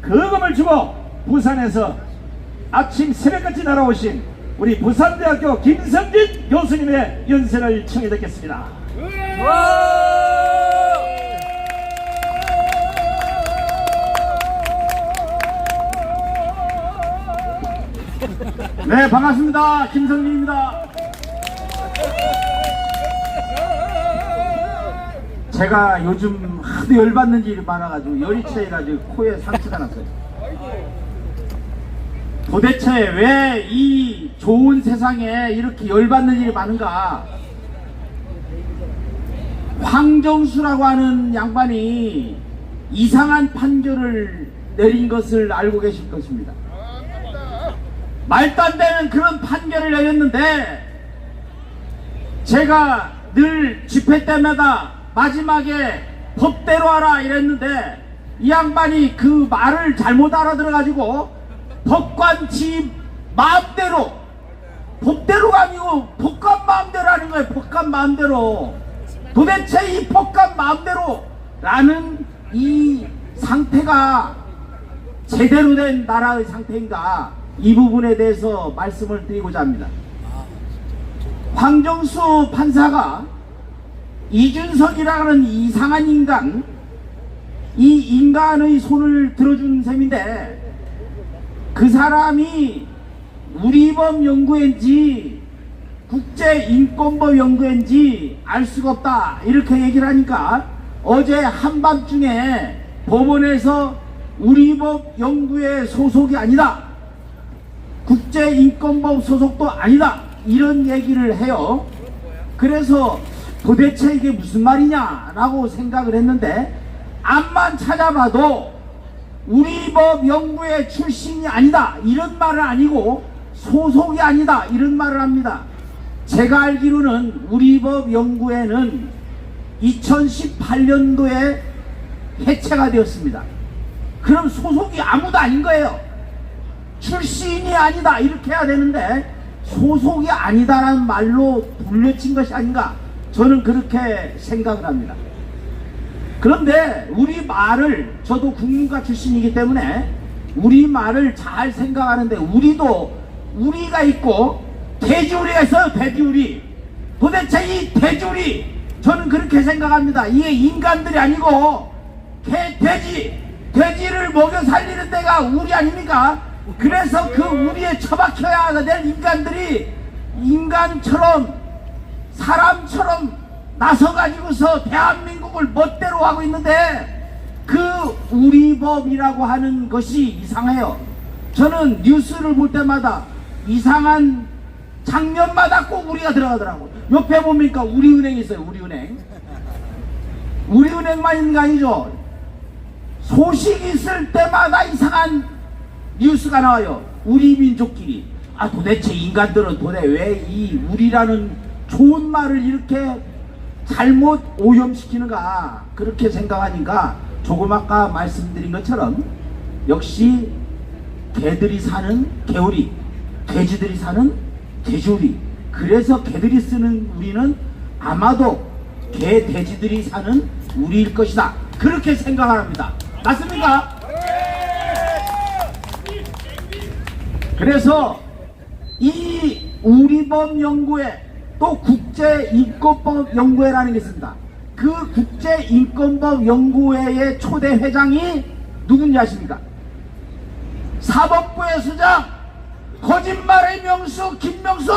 거금을 주고 부산에서 아침 새벽까지 날아오신 우리 부산대학교 김성진 교수님의 연설을 청해 듣겠습니다. 네, 반갑습니다. 김성진입니다. 제가 요즘 하도 열받는 일이 많아가지고 열이 차이가지고 코에 상처가 났어요. 도대체 왜 이 좋은 세상에 이렇게 열받는 일이 많은가? 황정수라고 하는 양반이 이상한 판결을 내린 것을 알고 계실 것입니다. 말도 안 되는 그런 판결을 내렸는데, 제가 늘 집회 때마다 마지막에 법대로 하라 이랬는데, 이 양반이 그 말을 잘못 알아들어가지고 법관 지 마음대로, 법대로가 아니고 법관 마음대로 하는 거예요. 법관 마음대로. 도대체 이 법관 마음대로 라는 이 상태가 제대로 된 나라의 상태인가, 이 부분에 대해서 말씀을 드리고자 합니다. 황정수 판사가 이준석이라는 이상한 인간, 이 인간의 손을 들어준 셈인데, 그 사람이 우리법 연구회인지 국제인권법 연구회인지 알 수가 없다 이렇게 얘기를 하니까, 어제 한밤중에 법원에서 우리법 연구회 소속이 아니다, 국제인권법 소속도 아니다 이런 얘기를 해요. 그래서 도대체 이게 무슨 말이냐 라고 생각을 했는데, 앞만 찾아봐도 우리법 연구회 출신이 아니다 이런 말은 아니고, 소속이 아니다 이런 말을 합니다. 제가 알기로는 우리법 연구회는 2018년도에 해체가 되었습니다. 그럼 소속이 아무도 아닌 거예요. 출신이 아니다 이렇게 해야 되는데, 소속이 아니다라는 말로 돌려친 것이 아닌가, 저는 그렇게 생각을 합니다. 그런데 우리 말을, 저도 국문과 출신이기 때문에 우리 말을 잘 생각하는데, 우리도 우리가 있고 돼지우리가 있어요. 돼지우리. 도대체 이 돼지우리, 저는 그렇게 생각합니다. 이게 인간들이 아니고 돼지를 먹여 살리는 데가 우리 아닙니까? 그래서 그 우리에 처박혀야 될 인간들이 인간처럼, 사람처럼 나서가지고서 대한민국을 멋대로 하고 있는데, 그 우리법이라고 하는 것이 이상해요. 저는 뉴스를 볼 때마다 이상한 장면마다 꼭 우리가 들어가더라고. 옆에 보니까 우리은행이 있어요. 우리은행. 우리은행만 있는 게 아니죠. 소식 있을 때마다 이상한 뉴스가 나와요. 우리 민족끼리. 아, 도대체 인간들은 도대체 왜 이 우리라는 좋은 말을 이렇게 잘못 오염시키는가, 그렇게 생각하니까 조금 아까 말씀드린 것처럼 역시 개들이 사는 개우리, 돼지들이 사는 돼지우리. 그래서 개들이 쓰는 우리는 아마도 개, 돼지들이 사는 우리일 것이다, 그렇게 생각을 합니다. 맞습니까? 그래서 이 우리법 연구회, 또 국제인권법 연구회라는 게 있습니다. 그 국제인권법 연구회의 초대 회장이 누군지 아십니까? 사법부의 수장, 거짓말의 명수 김명수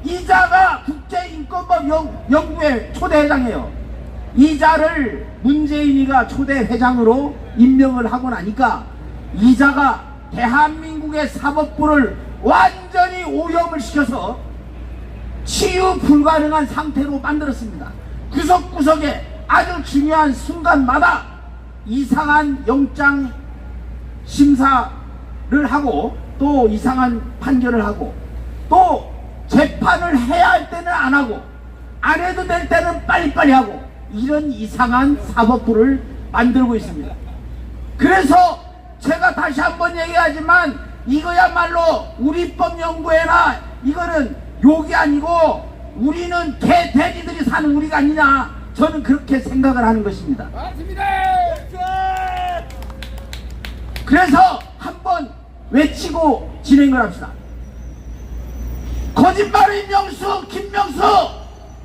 이자가 국제인권법 연구회 초대 회장이에요. 이자를 문재인이가 초대 회장으로 임명을 하고 나니까, 이자가 대한민국의 사법부를 완전히 오염을 시켜서 치유 불가능한 상태로 만들었습니다. 구석구석에 아주 중요한 순간마다 이상한 영장 심사를 하고, 또 이상한 판결을 하고, 또 재판을 해야 할 때는 안 하고, 안 해도 될 때는 빨리빨리 하고, 이런 이상한 사법부를 만들고 있습니다. 그래서 제가 다시 한번 얘기하지만, 이거야말로 우리법 연구회나 이거는 욕이 아니고 우리는 개, 돼지들이 사는 우리가 아니냐, 저는 그렇게 생각을 하는 것입니다. 맞습니다. 그래서 한번 외치고 진행을 합시다. 거짓말의 명수 김명수,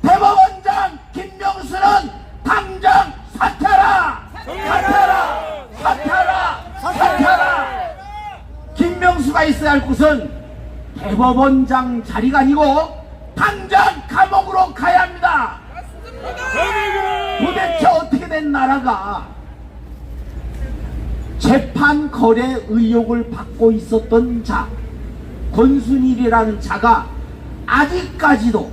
대법원장 김명수는 당장 사퇴하라! 사퇴하라! 사퇴하라! 사퇴하라! 김명수가 있어야 할 곳은 대법원장 자리가 아니고 당장 감옥으로 가야 합니다. 도대체 어떻게 된 나라가 재판 거래 의혹을 받고 있었던 자 권순일이라는 자가 아직까지도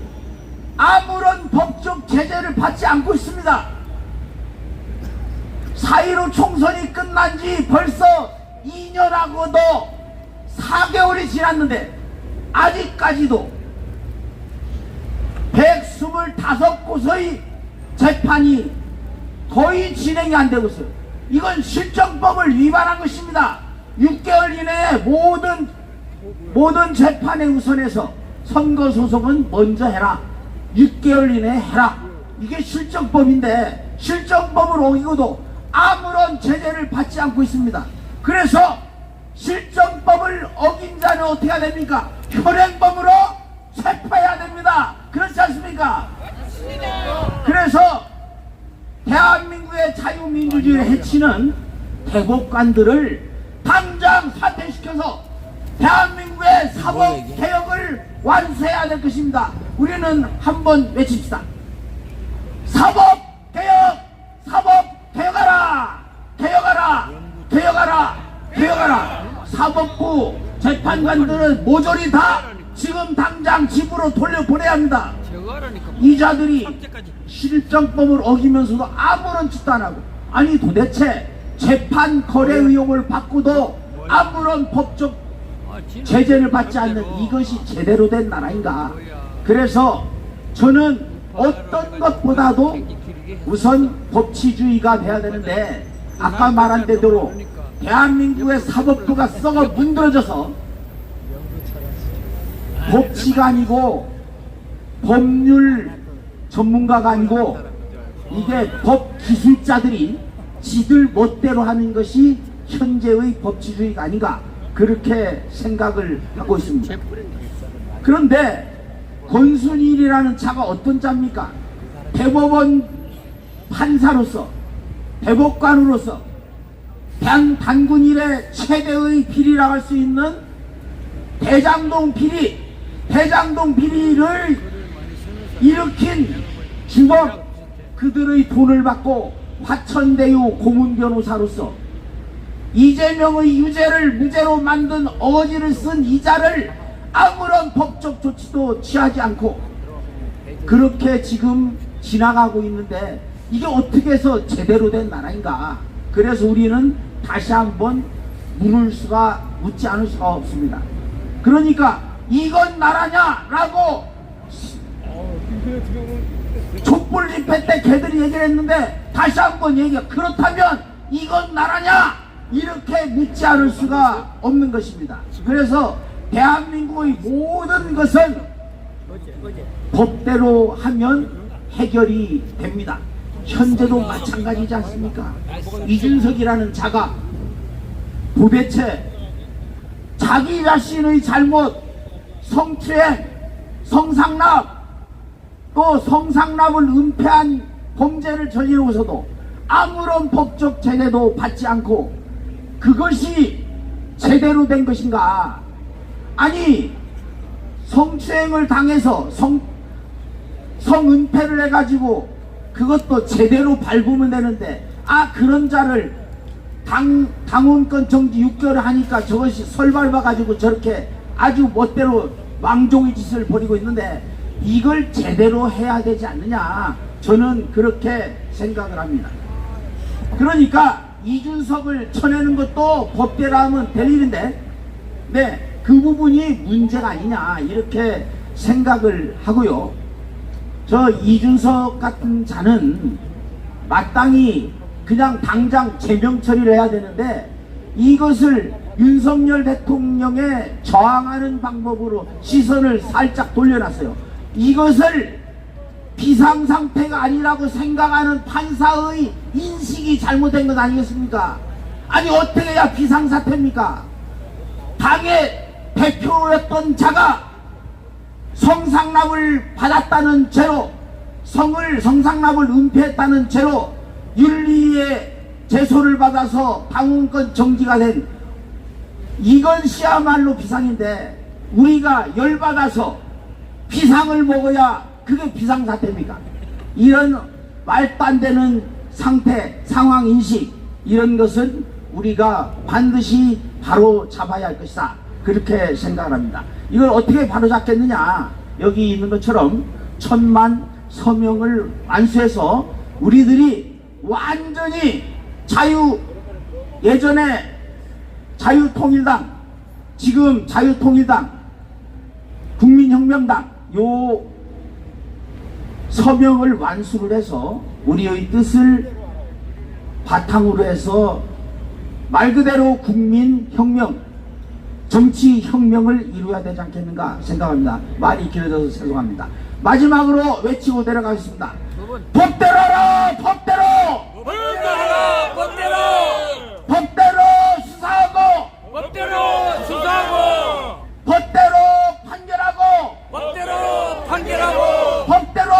아무런 법적 제재를 받지 않고 있습니다. 4.15 총선이 끝난 지 벌써 2년하고도 4개월이 지났는데 아직까지도 125곳의 재판이 거의 진행이 안 되고 있어요. 이건 실정법을 위반한 것입니다. 6개월 이내에 모든 재판에 우선해서 선거소송은 먼저 해라. 6개월 이내에 해라. 이게 실정법인데 실정법을 어기고도 아무런 제재를 받지 않고 있습니다. 그래서 실정법을 어긴 자는 어떻게 해야 됩니까? 현행범으로 체포해야 됩니다. 그렇지 않습니까? 그래서 대한민국의 자유민주주의를 해치는 대법관들을 당장 사퇴시켜서 대한민국의 사법개혁을 완수해야 될 것입니다. 우리는 한번 외칩시다. 사법개혁! 사법개혁하라! 개혁하라! 개혁하라! 개혁하라! 사법부 재판관들은 모조리 다 지금 당장 집으로 돌려보내야 합니다. 이 자들이 실정법을 어기면서도 아무런 짓도 안 하고, 아니 도대체 재판 거래 의혹을 받고도 아무런 법적 제재를 받지 않는 이것이 제대로 된 나라인가? 그래서 저는 어떤 것보다도 우선 법치주의가 돼야 되는데, 아까 말한 대로 대한민국의 사법부가 썩어 문드러져서 법치가 아니고 법률 전문가가 아니고 이게 법 기술자들이 지들 멋대로 하는 것이 현재의 법치주의가 아닌가, 그렇게 생각을 하고 있습니다. 그런데 권순일이라는 자가 어떤 자입니까? 대법원 판사로서, 대법관으로서 단군 이래 최대의 비리라고 할 수 있는 대장동 비리를 일으킨 주범, 그들의 돈을 받고 화천대유 고문 변호사로서 이재명의 유죄를 무죄로 만든 어거지를 쓴 이 자를 아무런 법적 조치도 취하지 않고 그렇게 지금 지나가고 있는데, 이게 어떻게 해서 제대로 된 나라인가? 그래서 우리는 다시 한번 묻지 않을 수가 없습니다. 그러니까 이건 나라냐라고 촛불 집회 때 걔들이 얘기를 했는데, 다시 한번 그렇다면 이건 나라냐? 이렇게 묻지 않을 수가 없는 것입니다. 그래서 대한민국의 모든 것은 법대로 하면 해결이 됩니다. 현재도 마찬가지지 않습니까? 이준석이라는 자가 도대체 자기 자신의 잘못, 성추행, 성상납, 또 성상납을 은폐한 범죄를 저지르고서도 아무런 법적 제재도 받지 않고 그것이 제대로 된 것인가? 아니, 성추행을 당해서 성은폐를 해가지고 그것도 제대로 밟으면 되는데, 그런 자를 당원권 정지 6개월 하니까 저것이 설밟아가지고 저렇게 아주 멋대로 왕종의 짓을 벌이고 있는데, 이걸 제대로 해야 되지 않느냐, 저는 그렇게 생각을 합니다. 그러니까 이준석을 쳐내는 것도 법대로 하면 될 일인데, 그 부분이 문제가 아니냐, 이렇게 생각을 하고요. 저 이준석 같은 자는 마땅히 그냥 당장 제명 처리를 해야 되는데, 이것을 윤석열 대통령에 저항하는 방법으로 시선을 살짝 돌려놨어요. 이것을 비상상태가 아니라고 생각하는 판사의 인식이 잘못된 것 아니겠습니까? 아니 어떻게 해야 비상사태입니까? 당의 대표였던 자가 성상납을 받았다는 죄로, 성상납을 은폐했다는 죄로 윤리의 제소를 받아서 당원권 정지가 된, 이것이야말로 비상인데 우리가 열받아서 비상을 먹어야 그게 비상사태입니까? 이런 말도 안 되는 상태, 상황인식, 이런 것은 우리가 반드시 바로 잡아야 할 것이다, 그렇게 생각을 합니다. 이걸 어떻게 바로 잡겠느냐? 여기 있는 것처럼 1000만 서명을 완수해서 우리들이 완전히 예전에 자유통일당, 지금 자유통일당, 국민혁명당 요 서명을 완수를 해서 우리의 뜻을 바탕으로 해서 말 그대로 국민혁명, 정치혁명을 이루어야 되지 않겠는가 생각합니다. 말이 길어져서 죄송합니다. 마지막으로 외치고 내려가겠습니다. 법대로 하라! 법대로! 법대로 하라! 법대로! 법대로 수사하고! 법대로 수사하고! 법대로 판결하고! 법대로 판결하고! 법대로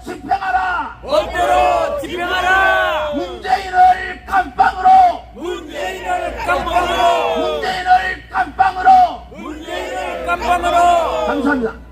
집행하라! 법대로 집행하라! 문재인을 깜빵으로! 문재인을 깜빵으로! 문재인을 깜빵으로! 문재인을 깜빵으로! 감사합니다.